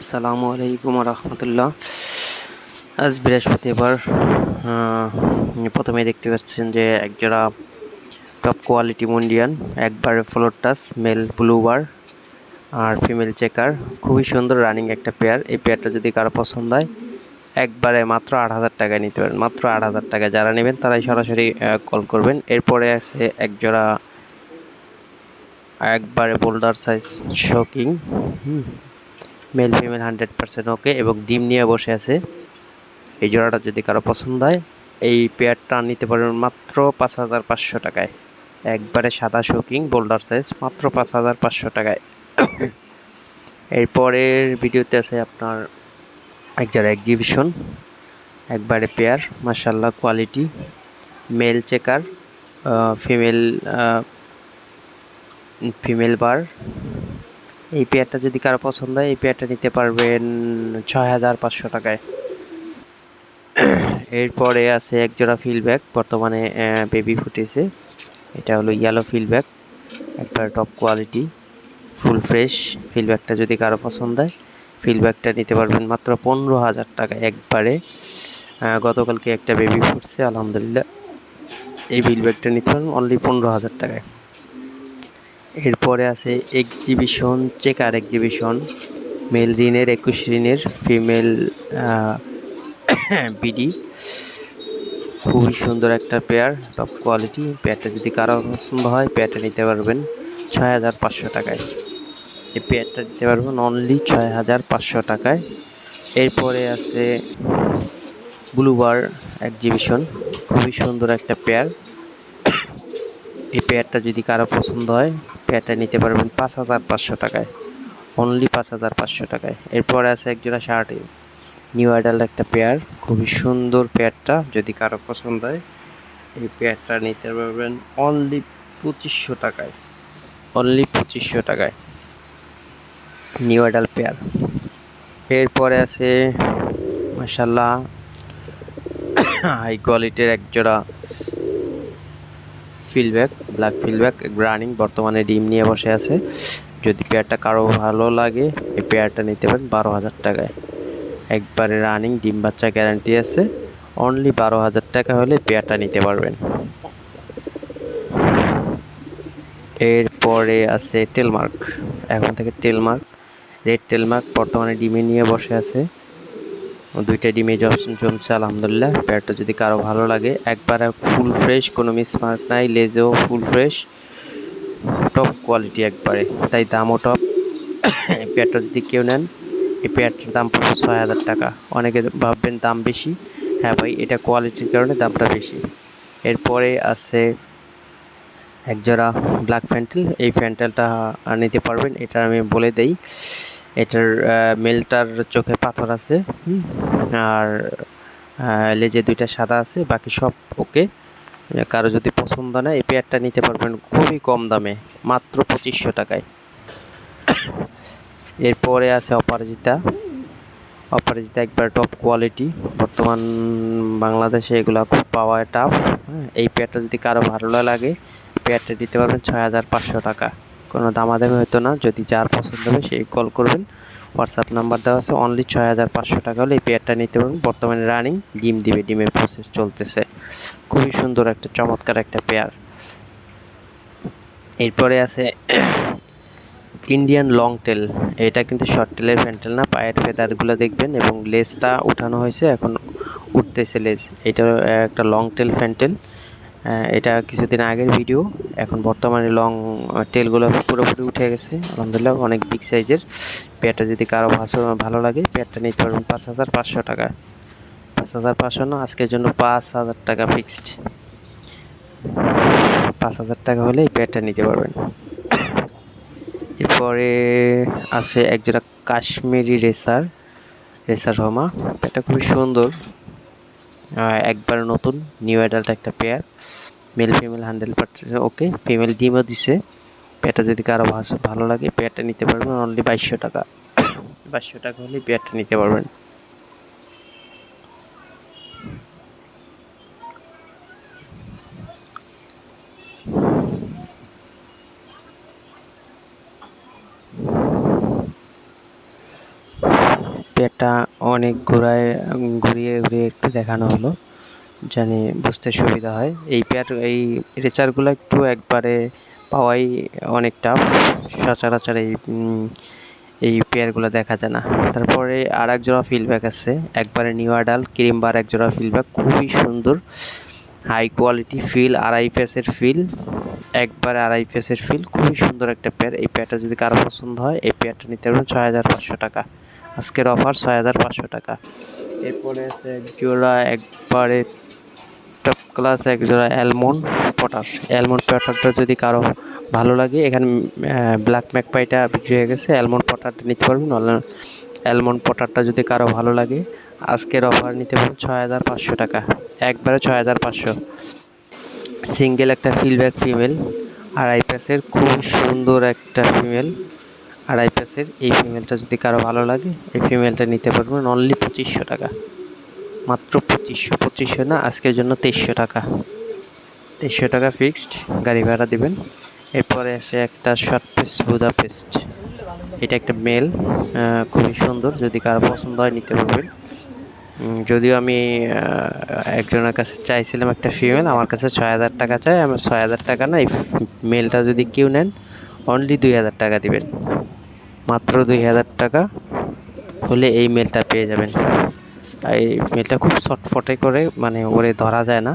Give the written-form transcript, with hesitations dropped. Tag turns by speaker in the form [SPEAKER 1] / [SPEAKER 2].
[SPEAKER 1] আসসালামু আলাইকুম রহমতুল্লাহ। আজ বৃহস্পতিবার। প্রথমে দেখতে পাচ্ছেন যে একজোড়া টপ কোয়ালিটি মুন্ডিয়ান, একবারে ফ্লোর টাচ, মেল ব্লুবার আর ফিমেল চেকার। খুবই সুন্দর রানিং একটা পেয়ার। এই পেয়ারটা যদি কারো পছন্দ হয় একবারে মাত্র 8,000 টাকায় নিতে পারেন। মাত্র 8,000 টাকা। যারা নেবেন তারাই সরাসরি কল করবেন। এরপরে আছে একজোড়া একবারে boulder size shocking, male female 100% ওকে এবং ডিম নিয়ে বসে আছে। এই জোড়াটা যদি কারো পছন্দ হয় এই পেয়ারটা নিতে পারবেন মাত্র 5,500 টাকায়। একবারে সাদা শোকিং বোল্ডার সাইজ, মাত্র 5,500 টাকায়। এরপরের ভিডিওতে আছে আপনার এক জোড়া এক্সিবিশন, একবারে পেয়ার, মাশাআল্লাহ quality, male checker, female female বার। এই পেয়ারটা যদি কারো পছন্দ হয় এই পেয়ারটা নিতে পারবেন 6,500 টাকায়। এরপরে আছে একজোড়া ফিলব্যাক, বর্তমানে বেবি ফুটেছে। এটা হলো ইয়েলো ফিলব্যাক, একবার টপ কোয়ালিটি, ফুল ফ্রেশ। ফিলব্যাকটা যদি কারো পছন্দ হয় ফিলব্যাকটা নিতে পারবেন মাত্র 15,000 টাকা একবারে। গতকালকে একটা বেবি ফুটছে আলহামদুলিল্লাহ। এই ফিলব্যাকটা নিতে পারবেন অনলি 15,000 টাকায়। এরপরে আছে এক্সিবিশন চেকার এক্সিবিশন, মেল রিনের 21 রিনের, ফিমেল বিডি। খুবই সুন্দর একটা পেয়ার, টপ কোয়ালিটি। পেয়ারটা যদি কারো পছন্দ হয় পেয়ারটা নিতে পারবেন 6,500 টাকায়। এই পেয়ারটা নিতে পারবেন অনলি 6,500 টাকায়। এরপরে আছে ব্লুবার এক্সিবিশন, খুবই সুন্দর একটা পেয়ার। এই পেয়ারটা যদি কারো পছন্দ হয় পেয়ারটা নিতে পারবেন 5,500 টাকায়, অনলি 5,500 টাকায়। এরপরে আছে একজোড়া শার্টে নিউ আইডাল একটা পেয়ার, খুবই সুন্দর পেয়ারটা। যদি কারো পছন্দ হয় এই পেয়ারটা নিতে পারবেন অনলি 2,500 টাকায়, অনলি 2,500 টাকায় নিউ আইডাল পেয়ার। এরপরে আছে মাশাআল্লাহ হাই কোয়ালিটির একজোড়া ফিলব্যাক, ব্ল্যাক ফিলব্যাক রানিং, বর্তমানে ডিম নিয়ে বসে আছে। যদি পেয়ারটা কারো ভালো লাগে এই পেয়ারটা নিতে পারেন 12,000 টাকায়। একবারে রানিং, ডিম বাচ্চা গ্যারান্টি আছে। অনলি 12,000 টাকা হলে পেয়ারটা নিতে পারবেন। এরপরে আছে টেলমার্ক, এখন থেকে টেলমার্ক, রেড টেলমার্ক, বর্তমানে ডিমে নিয়ে বসে আছে। দুইটা ডিমে জমছে আলহামদুলিল্লাহ। পেয়ারটা যদি কারো ভালো লাগে একবারে ফুল ফ্রেশ, কোনো মিসমার্ক নাই, লেজেও ফুল ফ্রেশ, টপ কোয়ালিটি একবারে, তাই দামও টপ। এই পেয়ারটা যদি কেউ নেন এই পেয়ারটার দাম পড়বে 6,000 টাকা। অনেকে ভাববেন দাম বেশি, হ্যাঁ ভাই এটা কোয়ালিটির কারণে দামটা বেশি। এরপরে আছে একজোড়া ব্ল্যাক ফ্যান্টেল, এই ফ্যান্টেলটা নিতে পারবেন। এটা আমি বলে দেই, এটার মেলটার চোখে পাথর আছে, আর লেজে দুইটা সাদা আছে, বাকি সব ওকে। কারো যদি পছন্দ না এই পেয়ারটা নিতে পারবেন খুবই কম দামে, মাত্র 2,500 টাকায়। এরপরে আছে অপরাজিতা, অপরাজিতা একবার টপ কোয়ালিটি, বর্তমান বাংলাদেশে এগুলো খুব পাওয়া টাফ। এই পেয়ারটা যদি কারো ভালো লাগে পেয়ারটা দিতে পারবেন 6,500 টাকা। কোনো দামাদামি হতো না, যদি যার পছন্দ হবে সেই কল করবেন। হোয়াটসঅ্যাপ নাম্বার দেওয়া আছে। অনলি 6,500 টাকা হলে এই পেয়ারটা নিতে পারবেন। বর্তমানে রানিং, ডিম দিবে, ডিমের প্রসেস চলতেছে। খুবই সুন্দর একটা চমৎকার একটা পেয়ার। এরপরে আছে ইন্ডিয়ান লং টেল, এটা কিন্তু শর্ট টেলের ফ্যান্টেল না। পায়ের ফেদারগুলো দেখবেন এবং লেজটা উঠানো হয়েছে, এখন উঠতেছে লেজ। এটা একটা লং টেল ফ্যান্টেল। এটা কিছুদিন আগের ভিডিও, এখন বর্তমানে লং টেলগুলো পুরোপুরি উঠে গেছে আলহামদুলিল্লাহ, অনেক বিগ সাইজের। পেয়ারটা যদি কারো ভালো লাগে পেয়ারটা নিতে পারবেন 5,500 টাকা। 5,500 না, আজকের জন্য 5,000 টাকা ফিক্সড। 5,000 টাকা হলে এই পেয়ারটা নিতে পারবেন। এরপরে আছে একজোড়া কাশ্মীরি রেসার, রেসার হমা। এটা খুবই সুন্দর, একবার নতুন নিউ অ্যাডাল্ট একটা পেয়ার, মেল ফিমেল 100% ওকে, ফিমেল ডিমও দিছে। পেয়ারটা যদি কারো ভালো লাগে পেয়ারটা নিতে পারবেন অনলি 2,200 টাকা। 2,200 টাকা হলে পেয়ারটা নিতে পারবেন। পেয়ারটা অনেক ঘুরিয়ে ঘুরিয়ে একটু দেখানো হলো, জানি বুঝতে সুবিধা হয়। এই রেচারগুলো একটু একবারে পাওয়াই অনেক টাফ, সচরাচর এই পেয়ারগুলো দেখা যায় না। তারপরে আর এক জোড়া ফিল্ডব্যাক আছে, একবারে নিউ আডাল ক্রিম বার এক জোড়া ফিল্ডব্যাক, খুবই সুন্দর, হাই কোয়ালিটি ফিল, আড়াই পেসের ফিল, একবারে আড়াই পেসের ফিল, খুবই সুন্দর একটা পেয়ার। এই পেয়ারটা যদি কারো পছন্দ হয় এই পেয়ারটা নিতে পারবেন 6500 টাকা। আজকের অফার 6500 টাকা। এরপরে আছে এক জোড়া একবারে টপ ক্লাস এক জোড়া অ্যালমন্ড পটারটা যদি কারো ভালো লাগে, এখানে ব্ল্যাক ম্যাকপাইটা বিক্রি হয়ে গেছে, অ্যালমন্ড পটারটা নিতে পারবেন। অ্যালমন্ড পটারটা যদি কারো ভালো লাগে আজকের অফার নিতে পারবেন 6500 টাকা, একবারে 6500। সিঙ্গেল একটা ফিল্ডব্যাক ফিমেল, আড়াই প্যাসের, খুব সুন্দর একটা ফিমেল, আড়াই প্যাসের। এই ফিমেলটা যদি কারো ভালো লাগে এই ফিমেলটা নিতে পারবেন অনলি 2500 টাকা, মাত্র 2500 না, আজকের জন্য 2300 টাকা, 2300 টাকা ফিক্সড, গাড়ি ভাড়া দিবেন। এরপরে আসে একটা শর্ট পিস বুদাপেস্ট, এটা একটা মেল, খুবই সুন্দর, যদি কারো পছন্দ হয় নিতে পারবেন। যদিও আমি একজনের কাছে চাইছিলাম একটা ফিমেল, আমার কাছে 6000 টাকা চাই, আমি 6000 টাকা না, এই মেলটা যদি কেউ নেন অনলি 2000 টাকা দিবেন, মাত্র 2000 টাকা হলে এই মেলটা পেয়ে যাবেন। এই মেলটা খুব ছটফটে করে, মানে ওরে ধরা যায় না।